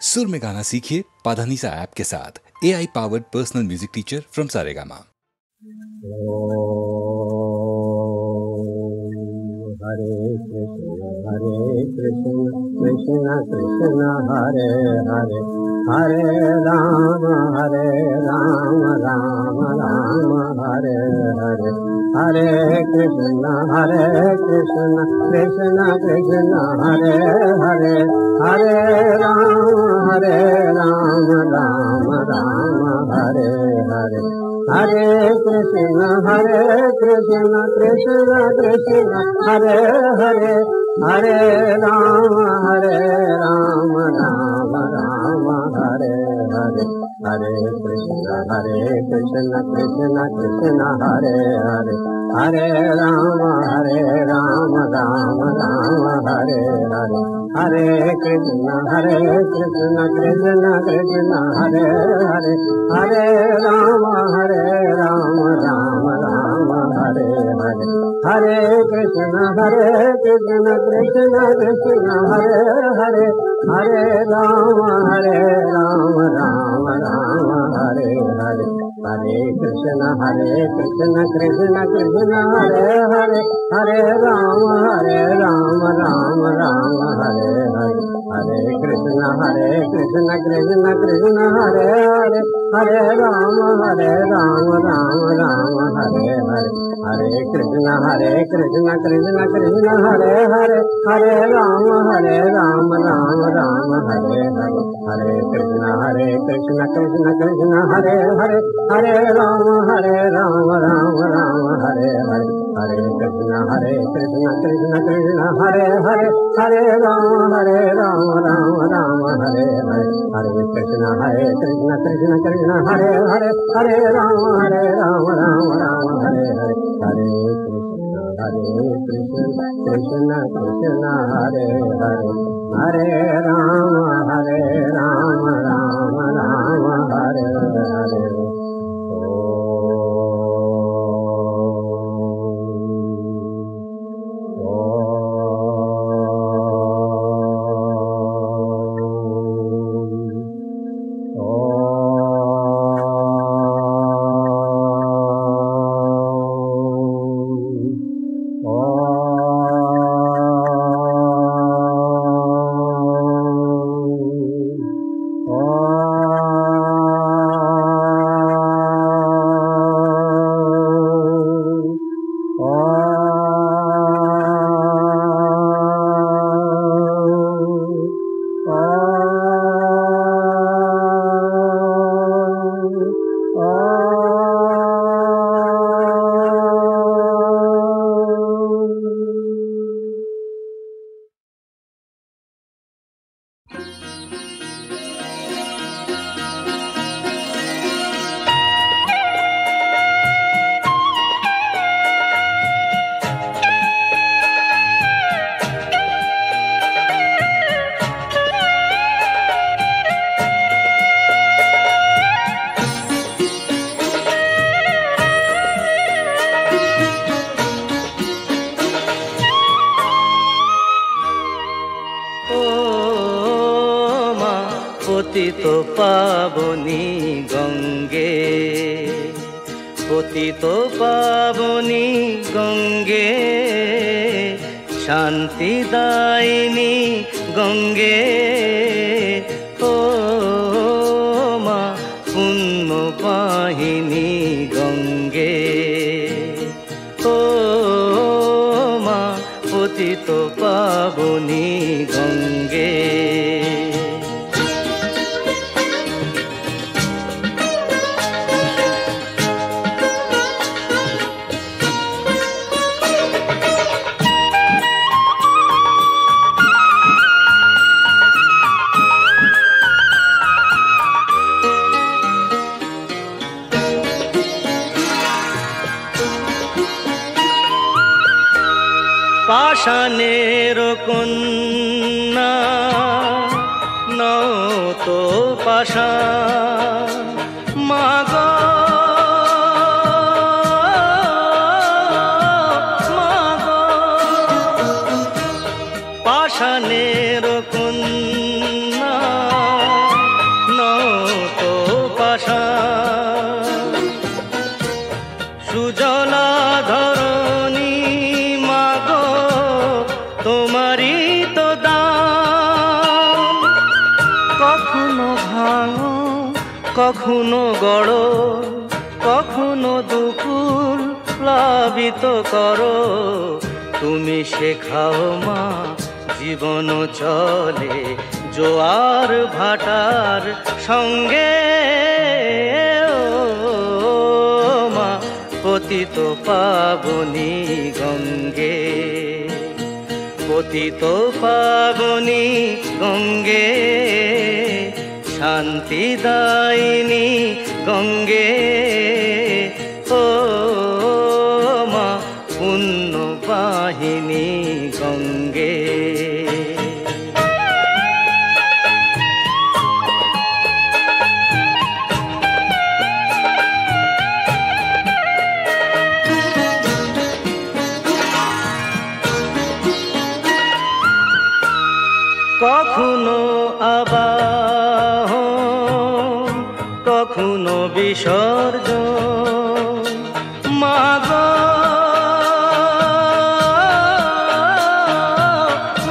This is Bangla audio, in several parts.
सुर में गाना सीखिए पाधानीसा ऐप के साथ। AI powered personal music teacher from Saregama. हरे कृष्ण कृष्ण कृष्ण हरे हरे, हरे राम राम राम हरे हरे, हरे कृष्ण कृष्ण कृष्ण हरे हरे, हरे राम राम राम हरे हरे, हरे कृष्ण कृष्ण कृष्ण हरे हरे, हरे राम राम राम हरे हरे, हरे कृष्ण कृष्ण कृष्ण हरे हरे, हरे राम राम राम हरे हरे, हरे कृष्ण कृष्ण कृष्ण हरे हरे, हरे राम राम राम हरे हरे, हरे कृष्ण कृष्ण कृष्ण हरे हरे, हरे राम राम राम हरे हरे, हरे कृष्ण कृष्ण कृष्ण हरे हरे, हरे राम राम राम हरे हरे, हरे कृष्ण कृष्ण कृष्ण हरे हरे, हरे राम राम राम हरे हरे, हरे कृष्ण कृष्ण कृष्ण हरे हरे, हरे राम राम राम हरे हरे, हरे कृष्ण कृष्ण कृष्ण हरे हरे, हरे राम राम राम हरे हरे, हरे कृष्ण कृष्ण कृष्ण हरे हरे, हरे राम राम राम हरे हरे, हरे कृष्ण कृष्ण कृष्ण हरे हरे, हरे राम राम राम हरे हरे, हरे कृष्ण कृष्ण कृष्ण हरे हरे, हरे राम राम राम हरे हरे। পতিত পাবনী গঙ্গে, পতিত পাবনী গঙ্গে, শান্তিদায়িনী গঙ্গে, ও মা পুণ্য পাহিনী গঙ্গে, ও মা পতিত পাবনী গঙ্গে। পাষাণের কন্যা নও তো পাষাণ, মাগ মাগ পাষাণের কন্যা কখনো ভাঙো কখনো গড়, কখনো দুকুল প্লাবিত করো। তুমি শেখাও মা জীবন চলে জোয়ার ভাটার সঙ্গে। ও মা পতিত পাবনী গঙ্গে, পতিত পাবনী গঙ্গে, শান্তিদায়িনী গঙ্গে। ও মা পুণ্য বাহিনী গঙ্গে। কখনো আবাহন কখনো বিসর্জন, মা গো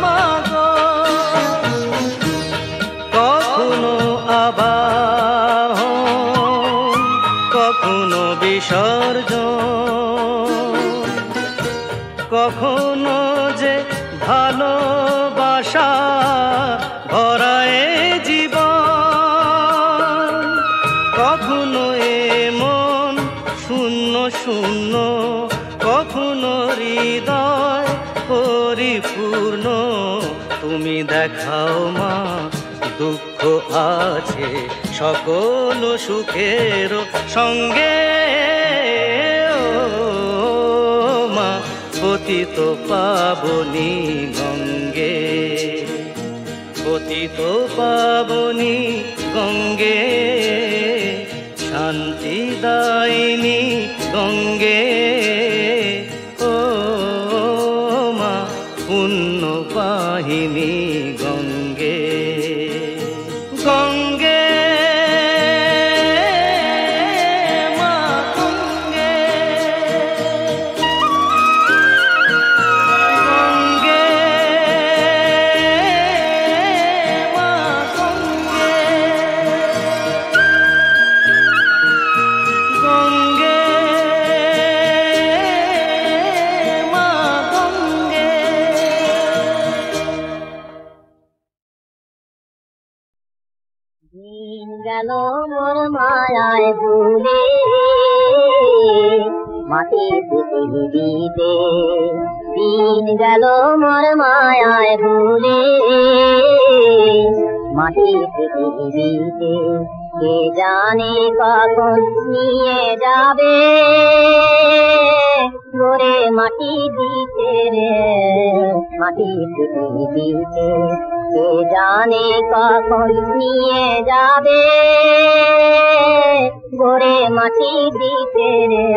মা গো। কখনো আবাহন কখনো বিসর্জন, কখনো যে ভালোবাসা ভরায় জীবন, কখনো এমন শূন্য শূন্য, কখনো হৃদয় পরিপূর্ণ। তুমি দেখাও মা দুঃখ আছে সকল সুখের সঙ্গে। ও মা পতিত পাবনী গঙ্গে, পতিত পাবনী গঙ্গে, শান্তিদায়িনী গঙ্গে। ও মা পুণ্য বাহিনী গঙ্গে, গঙ্গে মা গঙ্গে, গঙ্গে মা গঙ্গে, গঙ্গে মা গঙ্গে। দিন গেল মোর মায়ায় ভুলে মাটির পৃথিবীতে, দিন গেল মোর মায়ায় ভুলে মাটির পৃথিবীতে। কে জানে কখন নিয়ে যাবে গোরে মাটি দিতে রে মাটির পৃথিবীতে। কে জানে কখন নিয়ে যাবে গোরে মাটি দিতে রে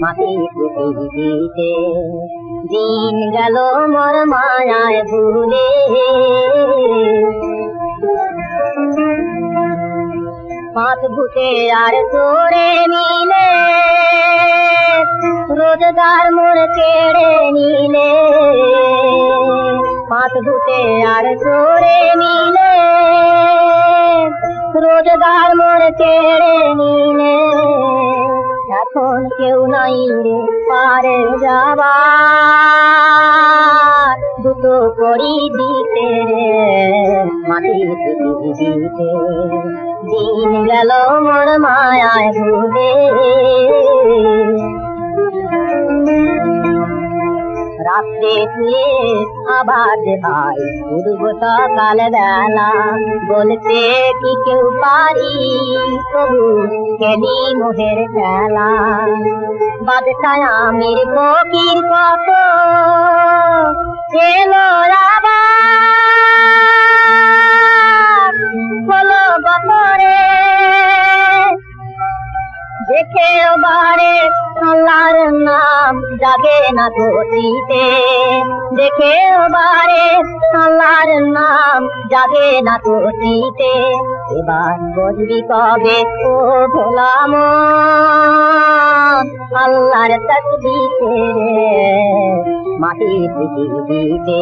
মাটির পৃথিবীতে। দিন গেল মোর মায়ায় ভুলে, পাঁচ ভূতে আর তোরে মিলে রোজগার মোর কেড়ে নিলে। পাঁচ ভূতে আর তোরে মিলে রোজগার মোর কেড়ে নিলে। এখন কেউ নাই রে পারে যাবার, দুটো করি দিতে রে মাটির পৃথিবীতে। দিন গেল মোর মায়ায় ভুলে, রাত্রে শুয়ে আবার যে ভাই উঠবো সকাল বেলা, বলতে কি কেউ পারি তবু খেলি মোহের খেলা। বাদশায় আমির ফকির কত এলো আবার, হলো বছরে দেখে বারে আল্লাহর নাম জাগে না তোটিতে। দেখে বারে আল্লাহর নাম জাগে না তোটিতে। এবার বুঝবি কবে ও ভোলা মন আল্লাহর তসবিহে মাটির পৃথিবীতে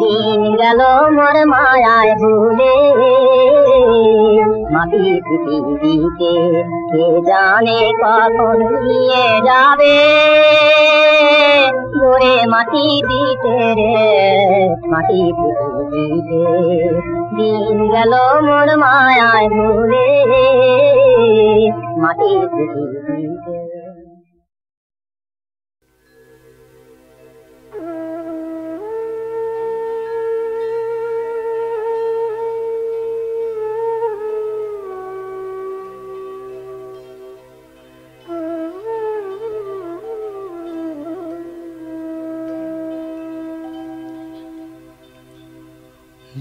দিন গেল মোর মায়ায় ভুলে মাটির পৃথিবীতে কে জানে কখন নিয়ে যাবে মোরে মাটি দিতে রে মাটির পৃথিবীতে দিন গেল মোর মায়ায় ভুলে মাটির পৃথিবীতে।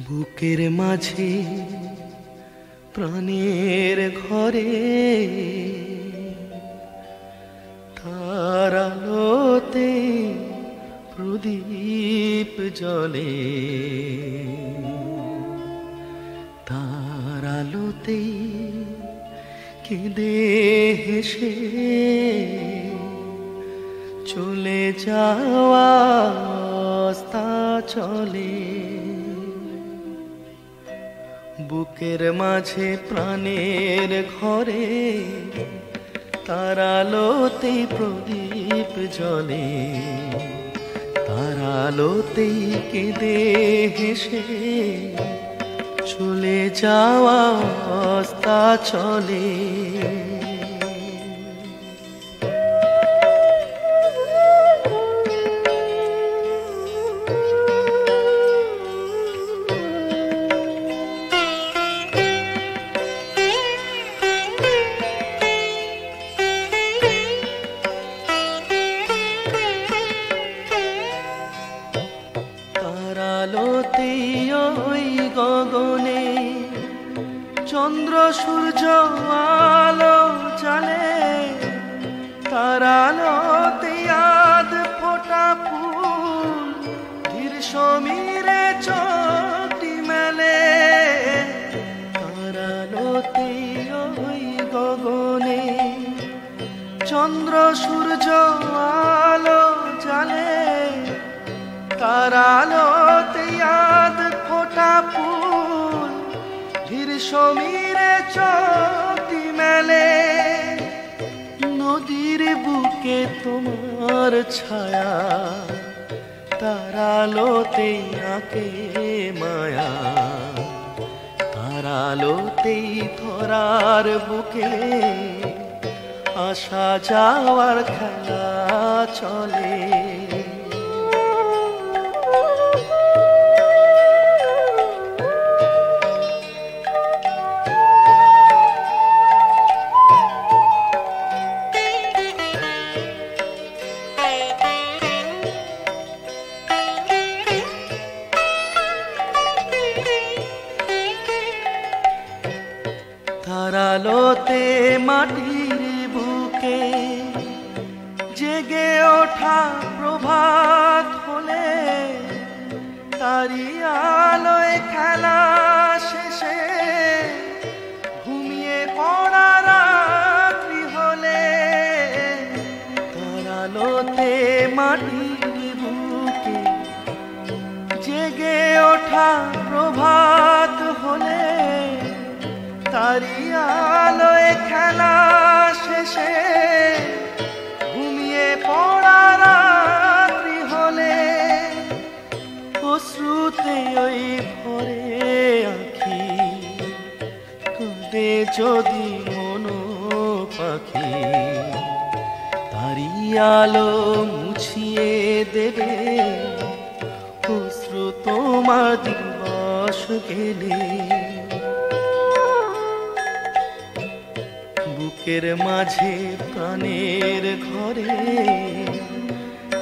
বুকের মাঝে প্রাণের ঘরে তার আলোতে প্রদীপ জ্বলে তার আলোতে কেঁদে হেসে চলে যাওয়া রাস্তা চলে বুকের মাঝে প্রাণের ঘরে তার আলোতেই প্রদীপ জ্বলে তার আলোতেই কেঁদে হেসে চলে যাওয়া রাস্তা চলে চন্দ্র সূর্য আলো জ্বালে তার আলোতে আধ ফোঁটা ফুল ধীর সমীরে চোখটি মেলে তার আলোতে ওই গগনে চন্দ্র সূর্য আলো জ্বালে তার আলোতে আধ ফোঁটা ফুল ধীর সমীরে চোখটি মেলে নদীর বুকে তোমার ছায়া তার আলোতে আঁকে মায়া তার আলোতেই ধরার বুকে আসা যাওয়ার খেলা চলে আলোতে মাটির বুকে জেগে ওঠা প্রভাত হলে তারি আলোয় খেলা শেষে ঘুমিয়ে পড়া রাত্রি হলে তার আলোতে মাটির বুকে জেগে ওঠা প্রভাত হলে তারি আলোয় খেলা শেষে ঘুমিয়ে পড়া রাত্রি হলে অশ্রুতে ওই ভরে আঁখি কাঁদে যদি মনো পাখি তারি আলো মুছিয়ে দেবে অশ্রু তোমার দিবস গেলে বুকের মাঝে প্রাণের ঘরে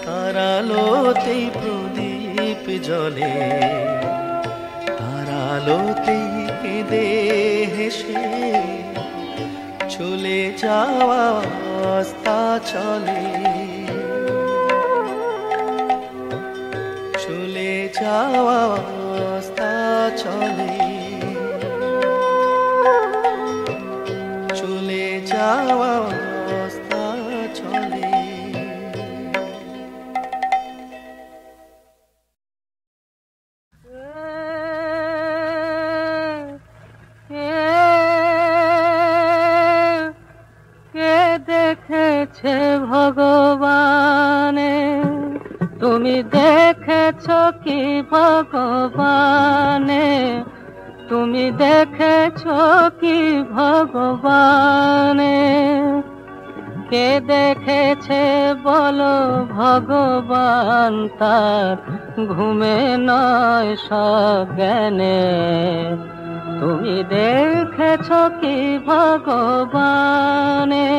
তার আলোতেই প্রদীপ জ্বলে তার আলোতেই কেঁদে হেসে চলে যাওয়া রাস্তা চলে চলে যাওয়া রাস্তা চলে চলে যাওয়া রাস্তা চলে দেখেছো কি ভগবানে? কে দেখেছে বলো ভগবান তার ঘুমে নয় সজ্ঞানে? তুমি দেখেছো কি ভগবানে?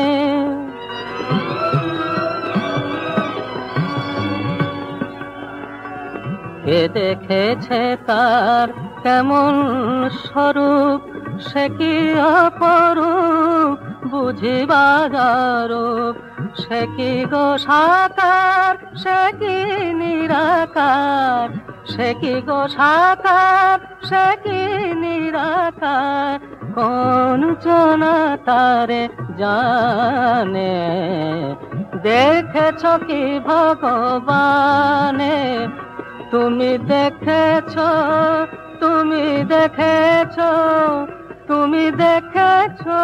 কে দেখেছে তার কেমন স্বরূপ? সে কি অপরূপ বুঝিবার রূপ? সে কি গো সাকার, সে কি নিরাকার? সে কি গো সাকার, সে কি নিরাকার? কোন জনা তারে জানে? দেখেছ কি ভগবানে? তুমি দেখেছো, তুমি দেখেছো, তুমি দেখেছো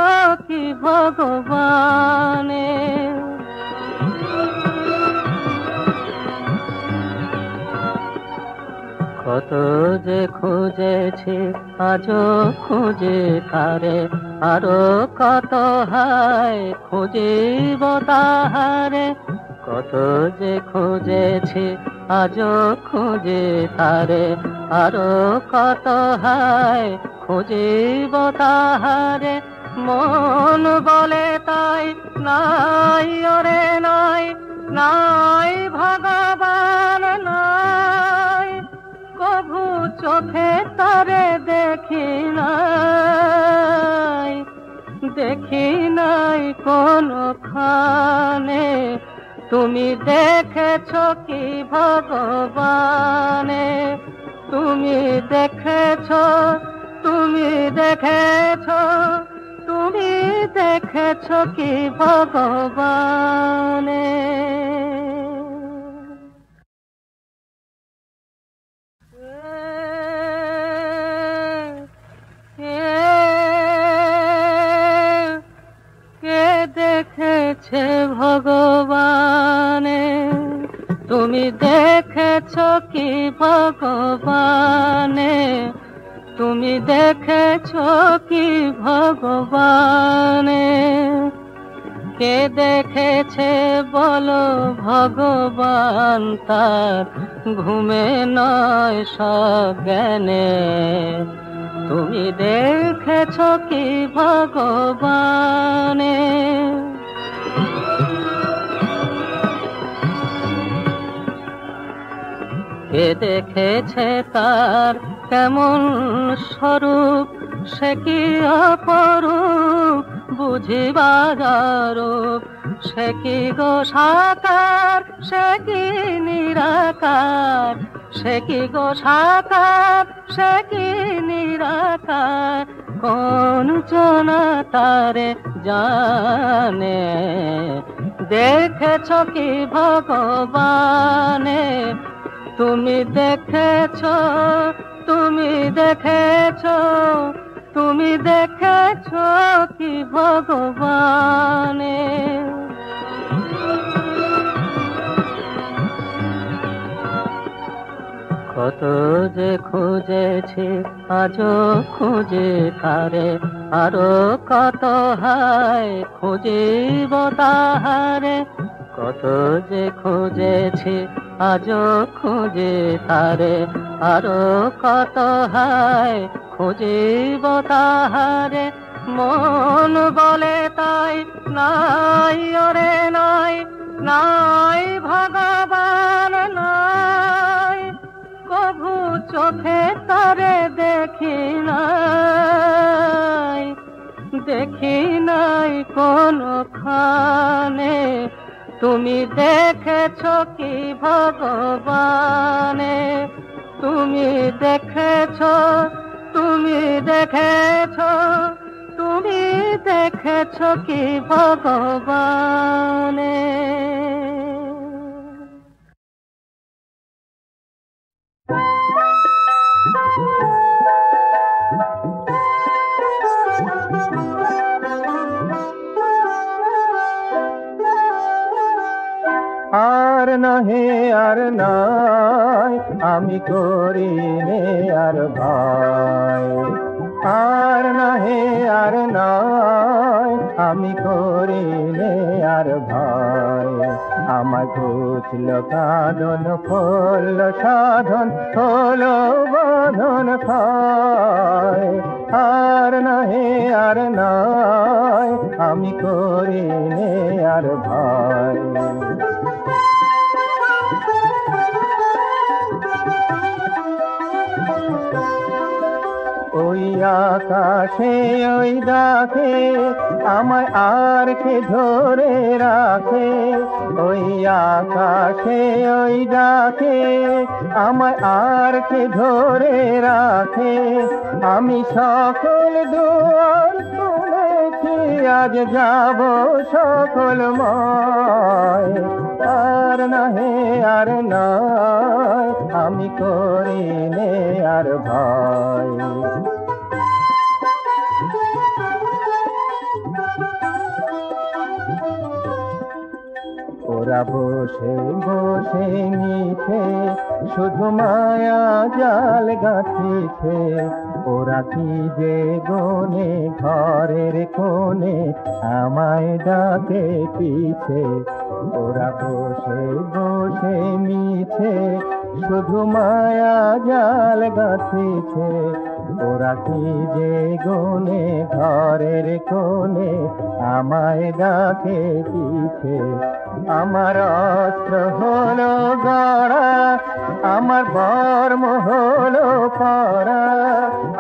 কি ভগবানে? কত যে খুঁজেছি আজও খুঁজে তারে, আরো কত হায় খুঁজিব তাহারে। কত যে খুঁজেছি আজও খুঁজে তারে, আরো কত হায় খুঁজিব তাহারে। মন বলে তাই নাই ওরে নাই, নাই ভগবান নাই। কভু চোখে তারে দেখি নাই, দেখি নাই কোনখানে। তুমি দেখেছো কি ভগবানে? তুমি দেখেছো, তুমি দেখেছো, তুমি দেখেছো কি ভগবানে? কে দেখেছে ভগবানে? তুমি দেখেছো কি ভগবানে? তুমি দেখেছো কি ভগবানে? কে দেখেছে বলো ভগবান তার ঘুমে নয় সজ্ঞানে? তুমি দেখেছো কি ভগবানে? কে দেখেছে তার কেমন স্বরূপ? সে কি অপরূপ বুঝিবার রূপ? সে কি গো সাকার, সে কি নিরাকার? সে কি গো সাকার, সে কি নিরাকার? কোন জনা তারে জানে? দেখেছো কি ভগবানে? তুমি দেখেছো, তুমি দেখেছো, তুমি দেখেছো কি ভগবানে? কত যে খুঁজেছি আজও খুঁজে তারে, আরো কত হায় খুঁজিব তাহারে। কত যে খুঁজেছি আজও খুঁজে তারে, আরো কত হায় খুঁজিব তাহারে। মন বলে তাই নাই ওরে নাই, নাই ভগবান নাই। কভু চোখে তারে দেখি নাই, দেখি নাই কোনখানে। তুমি দেখেছো কি ভগবানে? তুমি দেখেছো, তুমি দেখেছো, তুমি দেখেছো কি ভগবানে? আর নাহে আর নাই আমি করি নে আর ভাই, আর নাহে আর নয় আমি করিলে আর ভয় আমার ঘুচল কাঁদন ফল সাধন হলো বাঁধন খায় আর নাহে আর নয় আমি করিলে আর ভয় ওই আকাশে ওই ডাকে আমায় আর কে ধরে রাখে ওই আকাশে ওই ডাকে আমায় আর কে ধরে রাখে আমি সকল দুয়ার খুলেছি আজ যাব সকলময় আর নাহে আর নয় আমি করিলে আর ভয় ওরা বসে বসে নিছে শুধু মায়া জাল গাঁথিছে ওরা কি যে গনে ঘরের কোণে আমায় ডাকে পিছে ওরা বসে বসে মিছে শুধু মায়া জাল গাঁথিছে ওরা কি যে গনে ঘরের কোণে আমায় ডাকে পিছে আমার অস্ত্র হলো গড়া আমার বর্ম হলো পরা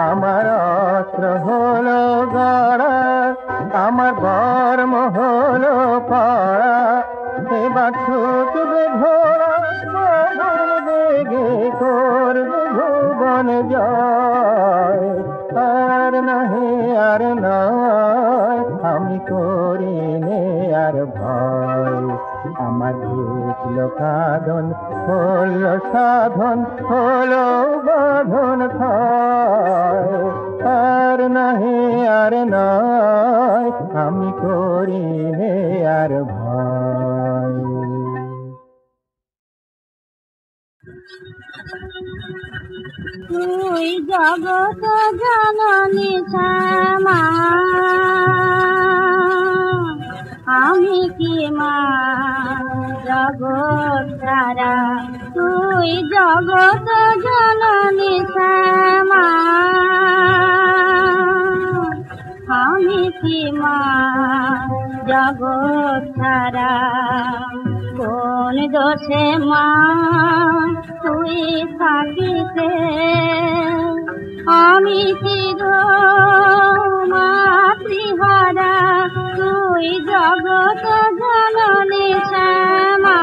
আমার অস্ত্র হলো গড়া আমার বর্ম হলো পরা এবার ছুটবে ঘোড়া বেগে করবে ভুবন জয় আর নাহে আর নয় আমি করিলে আর ভয় আমার ঘুচল কাঁদন হল সাধন হলো বাঁধন খায় আর নাহে আর নয় আমি করিলে আর ভয় তুই জগত জননী শ্যামা আমি কি মা জগৎ সারা তুই জগত জননী শ্যামা আমি কি মা জগৎ সারা কোন দোষে মা তুই থাকিতে আমি চির মাতৃহারা তুই জগত জননী শ্যামা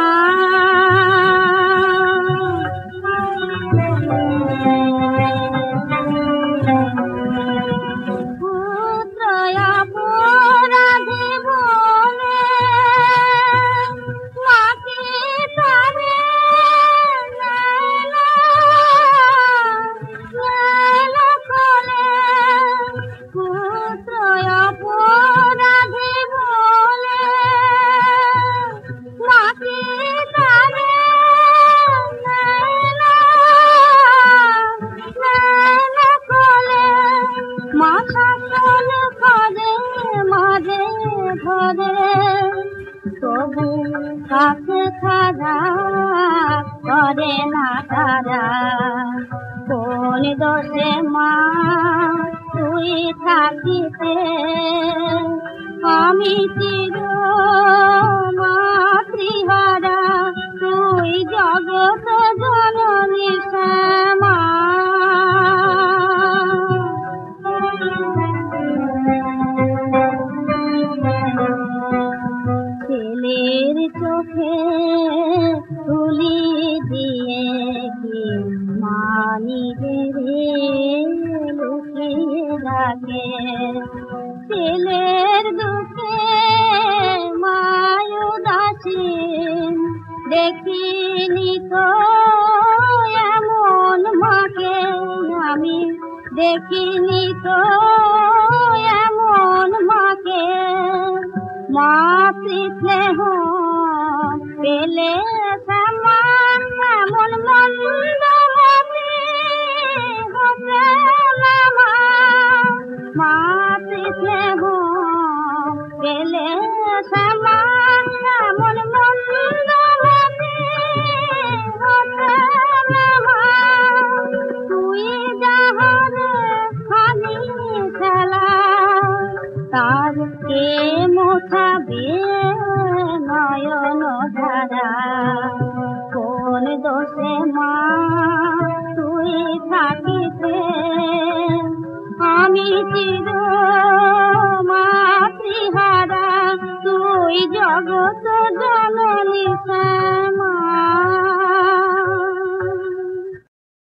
কাছে খাজা করে না তারা কোন দোষে মা তুই থাকিতে আমি চির মাতৃহারা তুই জগত জননী শ্যামা ছেলের চোখে তুলি দিয়ে কি মানি রে লুকিয়ে রাখে ছেলের দুঃখে মায়ুদাসী দেখিনি তো এমন মাকে আমি দেখিনি তো এমন মাকে মাতৃস্নেহ পেলে সমান এমন মন্দমতি হতে না মা মাতৃ স্নেহ পেলে শ্যামা এমন মন্দ মতে ওঠে না মা। তুই যাহারে খালি খেলা তার কে মোছাবে নয়ন ধারা। কোন দোষে মা তুই থাকিতে আমি চির মাতৃহারা। তুই জগৎ জননী।